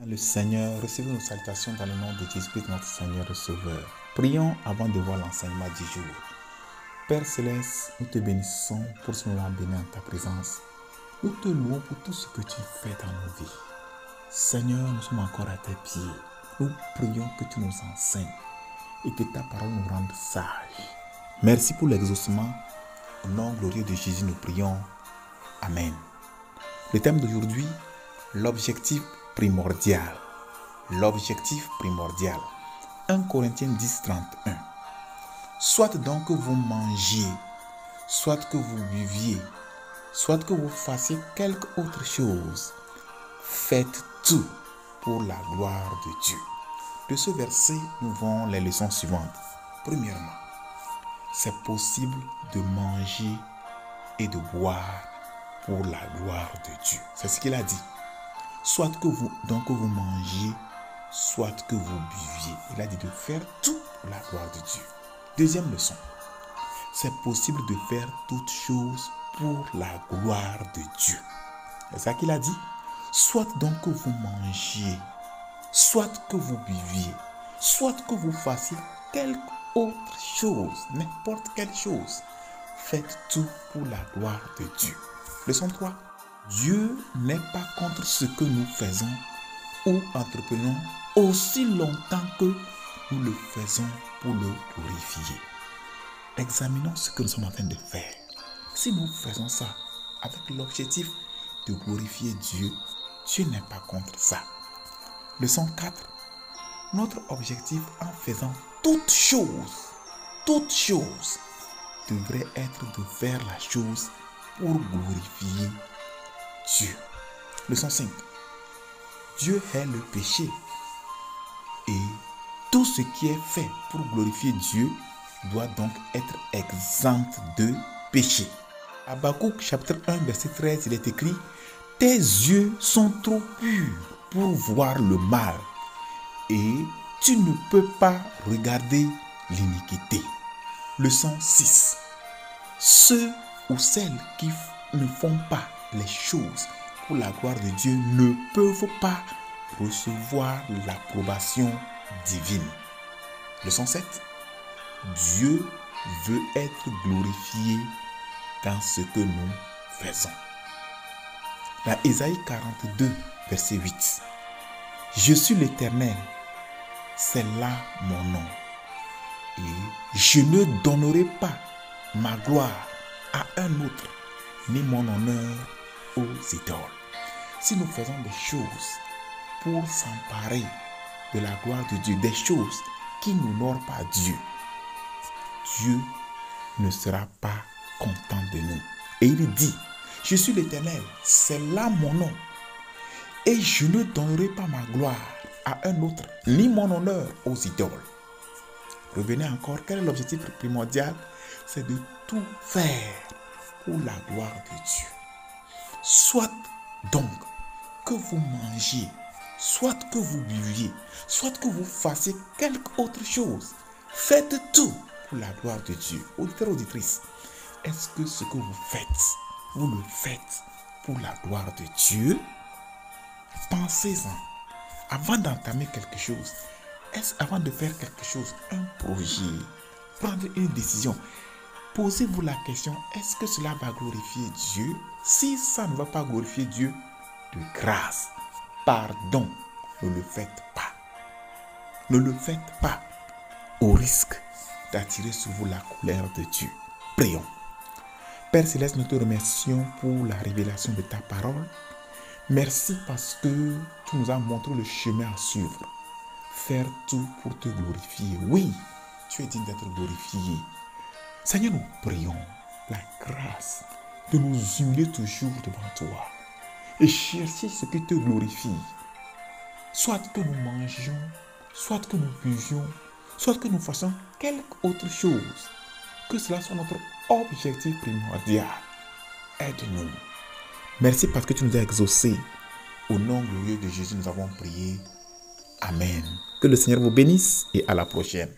Le Seigneur, recevez nos salutations dans le nom de Jésus-Christ, notre Seigneur et Sauveur. Prions avant de voir l'enseignement du jour. Père Céleste, nous te bénissons pour ce moment béni en ta présence. Nous te louons pour tout ce que tu fais dans nos vies. Seigneur, nous sommes encore à tes pieds. Nous prions que tu nous enseignes et que ta parole nous rende sages. Merci pour l'exaucement. Au nom glorieux de Jésus, nous prions. Amen. Le thème d'aujourd'hui, l'objectif primordial. L'objectif primordial. 1 Corinthiens 10, 31. Soit donc que vous mangiez, soit que vous buviez, soit que vous fassiez quelque autre chose, faites tout pour la gloire de Dieu. De ce verset, nous avons les leçons suivantes. Premièrement, c'est possible de manger et de boire pour la gloire de Dieu. C'est ce qu'il a dit. Soit que vous mangiez, soit que vous buviez. Il a dit de faire tout pour la gloire de Dieu. Deuxième leçon. C'est possible de faire toutes choses pour la gloire de Dieu. C'est ça qu'il a dit. Soit donc que vous mangiez, soit que vous buviez, soit que vous fassiez quelque autre chose, n'importe quelle chose. Faites tout pour la gloire de Dieu. Leçon 3. Dieu n'est pas contre ce que nous faisons ou entreprenons aussi longtemps que nous le faisons pour le glorifier. Examinons ce que nous sommes en train de faire. Si nous faisons ça avec l'objectif de glorifier Dieu, Dieu n'est pas contre ça. Leçon 4. Notre objectif en faisant toute chose devrait être de faire la chose pour glorifier Dieu. Leçon 5. Dieu hait le péché et tout ce qui est fait pour glorifier Dieu doit donc être exempt de péché. Habakkuk chapitre 1 verset 13, il est écrit: tes yeux sont trop purs pour voir le mal et tu ne peux pas regarder l'iniquité. Leçon 6. Ceux ou celles qui ne font pas les choses pour la gloire de Dieu ne peuvent pas recevoir l'approbation divine. Leçon 7. Dieu veut être glorifié dans ce que nous faisons. Dans Ésaïe 42, verset 8. Je suis l'Éternel, c'est là mon nom. Et je ne donnerai pas ma gloire à un autre, ni mon honneur aux idoles. Si nous faisons des choses pour s'emparer de la gloire de Dieu, des choses qui n'honorent pas Dieu, Dieu ne sera pas content de nous. Et il dit: je suis l'Éternel, c'est là mon nom. Et je ne donnerai pas ma gloire à un autre, ni mon honneur aux idoles. Revenez encore, quel est l'objectif primordial? C'est de tout faire pour la gloire de Dieu. Soit donc que vous mangiez, soit que vous buviez, soit que vous fassiez quelque autre chose, faites tout pour la gloire de Dieu. Auditeurs, auditrices, est-ce que ce que vous faites, vous le faites pour la gloire de Dieu? Pensez-en. Avant d'entamer quelque chose, avant de faire quelque chose, un projet, prendre une décision, posez-vous la question: est-ce que cela va glorifier Dieu? Si ça ne va pas glorifier Dieu, de grâce, pardon, ne le faites pas. Ne le faites pas au risque d'attirer sur vous la colère de Dieu. Prions. Père Céleste, nous te remercions pour la révélation de ta parole. Merci parce que tu nous as montré le chemin à suivre. Faire tout pour te glorifier. Oui, tu es digne d'être glorifié. Seigneur, nous prions la grâce de nous humilier toujours devant toi et chercher ce qui te glorifie. Soit que nous mangions, soit que nous buvions, soit que nous fassions quelque autre chose. Que cela soit notre objectif primordial. Aide-nous. Merci parce que tu nous as exaucés. Au nom glorieux de Jésus, nous avons prié. Amen. Que le Seigneur vous bénisse et à la prochaine.